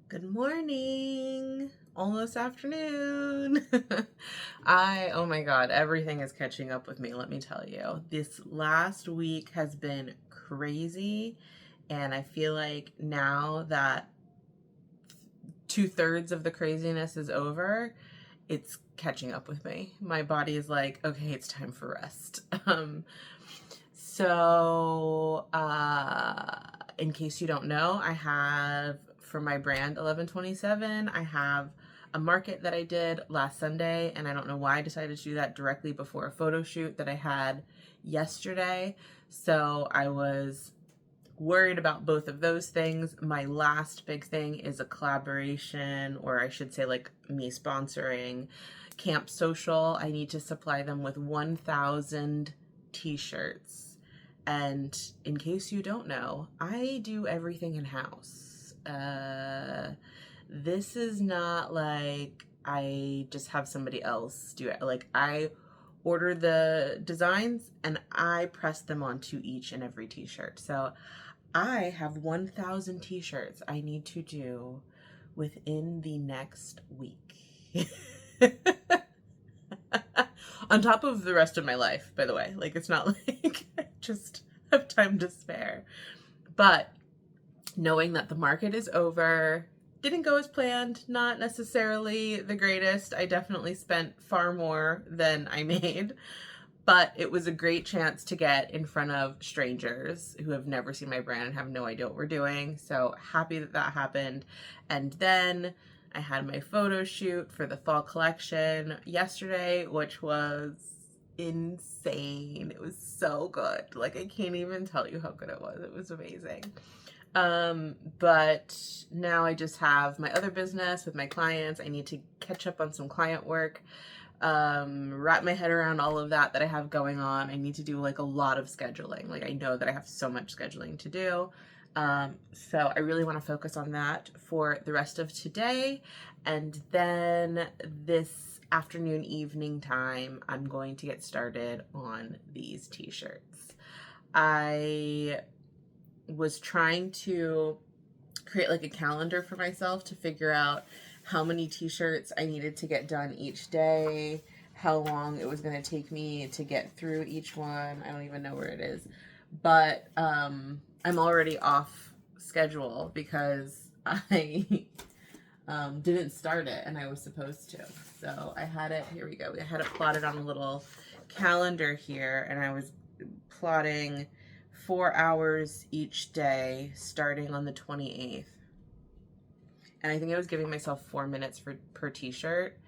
Good morning. Almost afternoon. Oh my God, everything is catching up with me, let me tell you. This last week has been crazy, and I feel like now that two-thirds of the craziness is over, it's catching up with me. My body is like, okay, it's time for rest. So, in case you don't know, I have for my brand 1127, I have a market that I did last Sunday, and I don't know why I decided to do that directly before a photo shoot that I had yesterday. So I was worried about both of those things. My last big thing is a collaboration, or I should say, like me sponsoring Camp Social. I need to supply them with 1,000 t-shirts. And in case you don't know, I do everything in house. This is not like I just have somebody else do it. Like, I order the designs and I press them onto each and every t-shirt. So I have 1,000 t-shirts I need to do within the next week. On top of the rest of my life, by the way. Like, it's not like I just have time to spare. But knowing that the market is over, didn't go as planned, not necessarily the greatest. I definitely spent far more than I made, but it was a great chance to get in front of strangers who have never seen my brand and have no idea what we're doing. So happy that that happened. And then I had my photo shoot for the fall collection yesterday, which was insane. It was so good. Like, I can't even tell you how good it was. It was amazing. But now I just have my other business with my clients. I need to catch up on some client work, wrap my head around all of that I have going on. I need to do like a lot of scheduling. Like, I know that I have so much scheduling to do. So I really want to focus on that for the rest of today. And then this afternoon, evening time, I'm going to get started on these t-shirts. I was trying to create like a calendar for myself to figure out how many t-shirts I needed to get done each day, how long it was going to take me to get through each one. I don't even know where it is. But I'm already off schedule because I didn't start it and I was supposed to. So I had it, here we go. I had it plotted on a little calendar here, and I was plotting 4 hours each day starting on the 28th. And I think I was giving myself 4 minutes per t-shirt.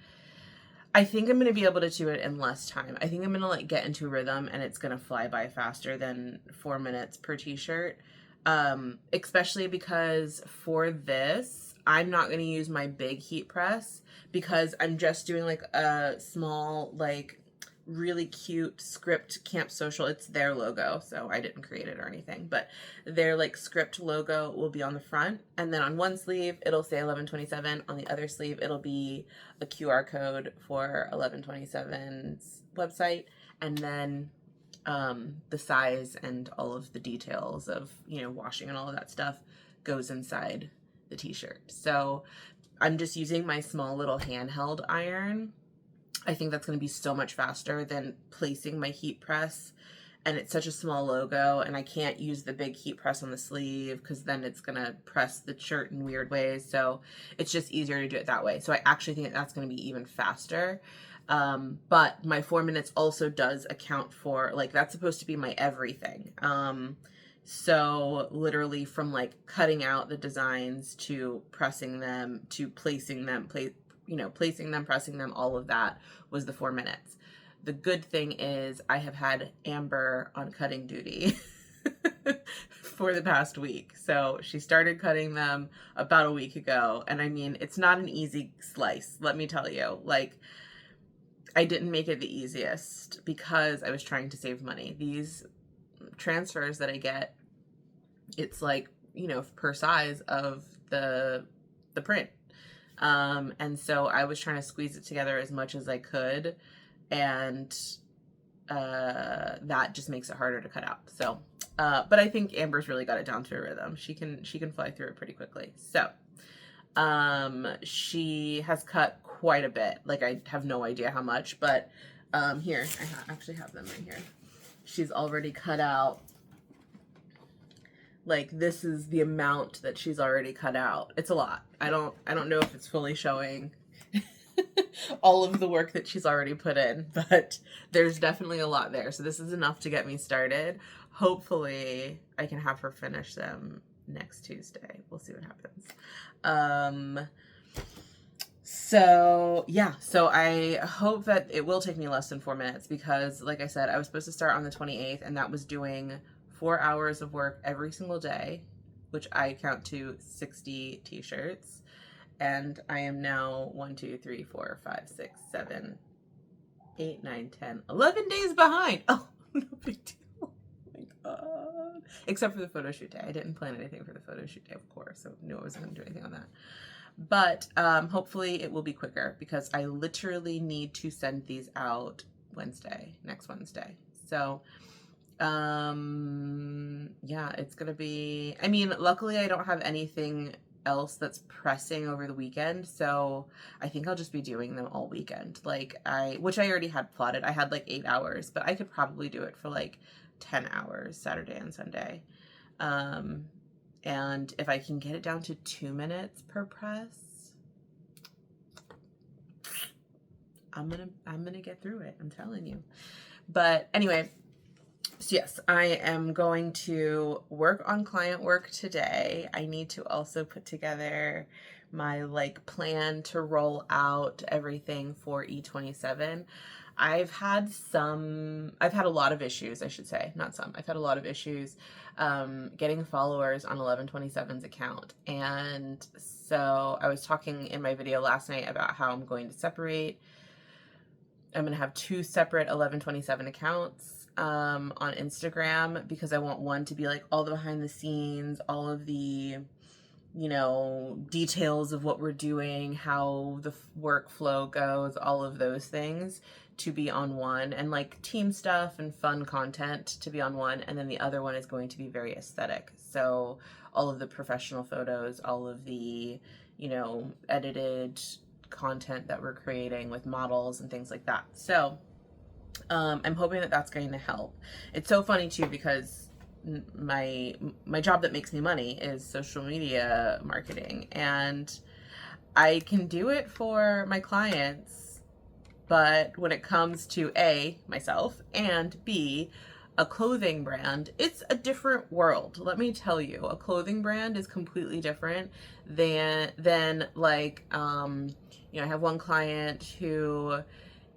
I think I'm going to be able to do it in less time. I think I'm going to like get into a rhythm and it's going to fly by faster than 4 minutes per t-shirt. Especially because for this, I'm not going to use my big heat press because I'm just doing like a small, like really cute script Camp Social. It's their logo, so I didn't create it or anything, but their like script logo will be on the front, and then on one sleeve it'll say 1127, on the other sleeve it'll be a QR code for 1127's website, and then the size and all of the details of, you know, washing and all of that stuff goes inside the t-shirt. So I'm just using my small little handheld iron. I think that's going to be so much faster than placing my heat press, and it's such a small logo, and I can't use the big heat press on the sleeve because then it's going to press the shirt in weird ways. So it's just easier to do it that way. So I actually think that that's going to be even faster. But my 4 minutes also does account for, like, that's supposed to be my everything. So literally from like cutting out the designs to pressing them to placing them, placing them, pressing them, all of that was the 4 minutes. The good thing is I have had Amber on cutting duty for the past week. So she started cutting them about a week ago. And I mean, it's not an easy slice, let me tell you. Like, I didn't make it the easiest because I was trying to save money. These transfers that I get, it's like, per size of the print. And so I was trying to squeeze it together as much as I could, and that just makes it harder to cut out. So, but I think Amber's really got it down to a rhythm. She can fly through it pretty quickly. So, She has cut quite a bit. Like, I have no idea how much, but here, I actually have them right here. She's already cut out, like, this is the amount that she's already cut out. It's a lot. I don't know if it's fully showing all of the work that she's already put in, but there's definitely a lot there. So this is enough to get me started. Hopefully I can have her finish them next Tuesday. We'll see what happens. So yeah, so I hope that it will take me less than 4 minutes because, like I said, I was supposed to start on the 28th, and that was doing 4 hours of work every single day, which I count to 60 t-shirts. And I am now 1, 2, 3, 4, 5, 6, 7, 8, 9, 10, 11 days behind. Oh, no big deal. Oh my God. Except for the photo shoot day. I didn't plan anything for the photo shoot day, of course, so knew I wasn't going to do anything on that. But hopefully it will be quicker because I literally need to send these out next Wednesday. So yeah, it's going to be, I mean, luckily I don't have anything else that's pressing over the weekend, so I think I'll just be doing them all weekend. Like, which I already had plotted. I had like 8 hours, but I could probably do it for like 10 hours Saturday and Sunday. And if I can get it down to 2 minutes per press, I'm gonna get through it, I'm telling you. But anyway, so yes, I am going to work on client work today. I need to also put together my like plan to roll out everything for E27. I've had a lot of issues, I should say, not some. I've had a lot of issues getting followers on 1127's account. And so I was talking in my video last night about how I'm going to have 2 separate 1127 accounts on Instagram, because I want one to be like all the behind the scenes, all of the, you know, details of what we're doing, how the workflow goes, all of those things to be on one, and like team stuff and fun content to be on one. And then the other one is going to be very aesthetic. So all of the professional photos, all of the, you know, edited content that we're creating with models and things like that. So I'm hoping that that's going to help. It's so funny too, because my job that makes me money is social media marketing, and I can do it for my clients, but when it comes to A, myself, and B, a clothing brand, it's a different world. Let me tell you, a clothing brand is completely different than like, you know, I have one client who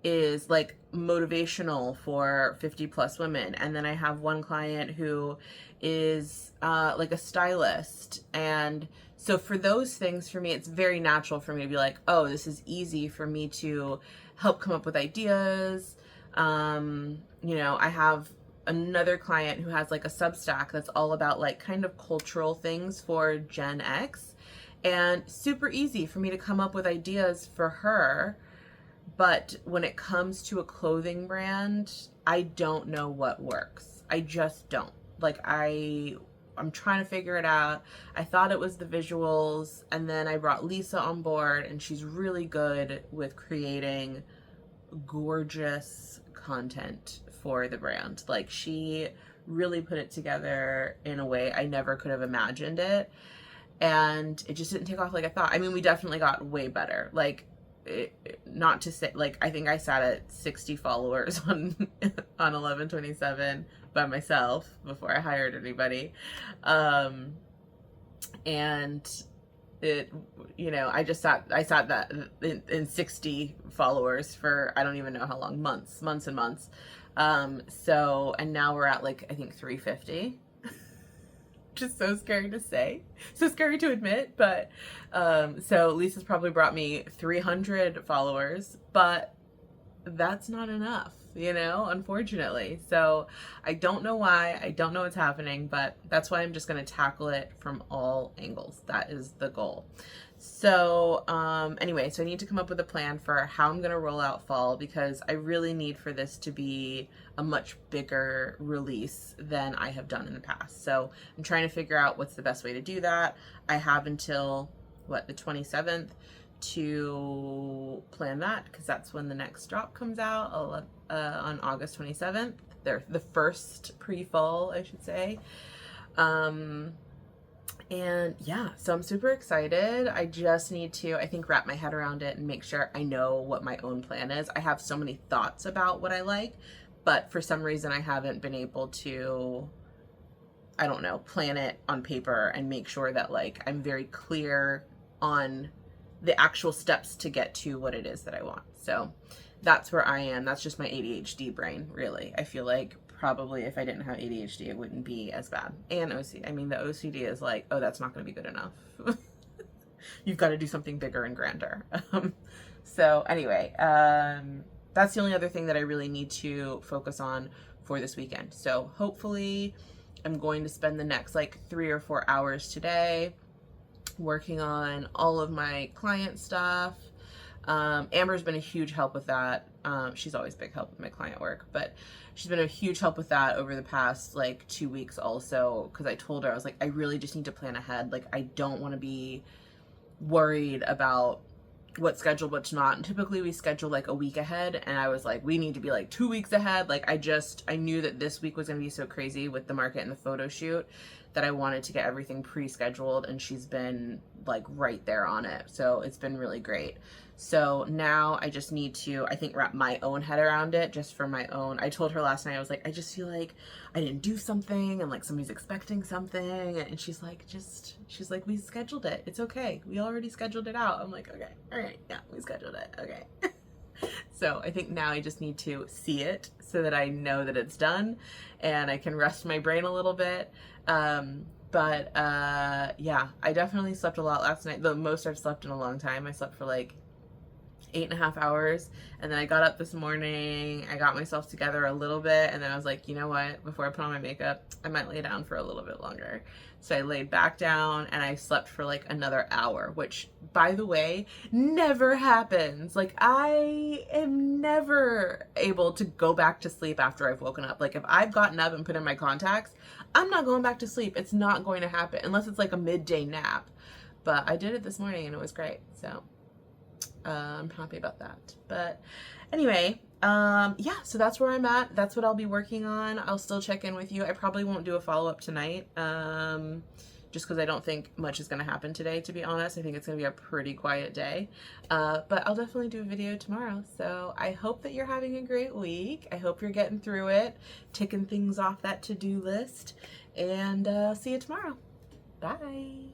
is like motivational for 50 plus women, and then I have one client who is like a stylist. And so for those things, for me, it's very natural for me to be like, oh, this is easy for me to help come up with ideas. You know, I have another client who has like a Substack that's all about like kind of cultural things for Gen X, and super easy for me to come up with ideas for her. But when it comes to a clothing brand, I don't know what works. I just don't. Like, I'm trying to figure it out. I thought it was the visuals, and then I brought Lisa on board, and she's really good with creating gorgeous content for the brand. Like, she really put it together in a way I never could have imagined it, and it just didn't take off like I thought. I mean, we definitely got way better. Like, not to say, like, I think I sat at 60 followers on 1127 by myself before I hired anybody. And it, you know, I sat that in 60 followers for, I don't even know how long, months and months. So, and now we're at like, I think 350. Just so scary to say, so scary to admit, but so Lisa's probably brought me 300 followers, but that's not enough, you know, unfortunately. So I don't know why, I don't know what's happening, but that's why I'm just going to tackle it from all angles. That is the goal. So anyway, so I need to come up with a plan for how I'm going to roll out fall, because I really need for this to be a much bigger release than I have done in the past. So I'm trying to figure out what's the best way to do that. I have until the 27th to plan that, because that's when the next drop comes out on August 27th. They're the first pre-fall, I should say. And yeah, so I'm super excited. I just need to, I think, wrap my head around it and make sure I know what my own plan is. I have so many thoughts about what I like, but for some reason I haven't been able to, I don't know, plan it on paper and make sure that like I'm very clear on the actual steps to get to what it is that I want. So that's where I am. That's just my ADHD brain, really. I feel like probably if I didn't have ADHD, it wouldn't be as bad. And OCD. I mean, the OCD is like, oh, that's not going to be good enough. You've got to do something bigger and grander. So anyway, that's the only other thing that I really need to focus on for this weekend. So hopefully I'm going to spend the next like 3 or 4 hours today working on all of my client stuff. Amber's been a huge help with that. She's always big help with my client work, but she's been a huge help with that over the past like 2 weeks also, because I told her, I was like, I really just need to plan ahead. Like, I don't want to be worried about what's scheduled, what's not. And typically we schedule like a week ahead, and I was like, we need to be like 2 weeks ahead. Like, I knew that this week was going to be so crazy with the market and the photo shoot that I wanted to get everything pre-scheduled, and she's been like right there on it. So it's been really great. So now I just need to, I think, wrap my own head around it just for my own. I told her last night, I was like, I just feel like I didn't do something and like somebody's expecting something. And she's like, we scheduled it. It's okay. We already scheduled it out. I'm like, okay, all right, yeah, we scheduled it. Okay. So I think now I just need to see it so that I know that it's done and I can rest my brain a little bit. Yeah, I definitely slept a lot last night. The most I've slept in a long time. I slept for like 8.5 hours, and then I got up this morning, I got myself together a little bit, and then I was like, you know what, before I put on my makeup, I might lay down for a little bit longer. So I laid back down and I slept for like another hour, which, by the way, never happens. Like, I am never able to go back to sleep after I've woken up. Like, if I've gotten up and put in my contacts, I'm not going back to sleep. It's not going to happen unless it's like a midday nap. But I did it this morning and it was great. So I'm happy about that. But anyway, yeah, so that's where I'm at. That's what I'll be working on. I'll still check in with you. I probably won't do a follow-up tonight, just because I don't think much is going to happen today, to be honest. I think it's going to be a pretty quiet day, but I'll definitely do a video tomorrow. So I hope that you're having a great week. I hope you're getting through it, ticking things off that to-do list, and see you tomorrow. Bye.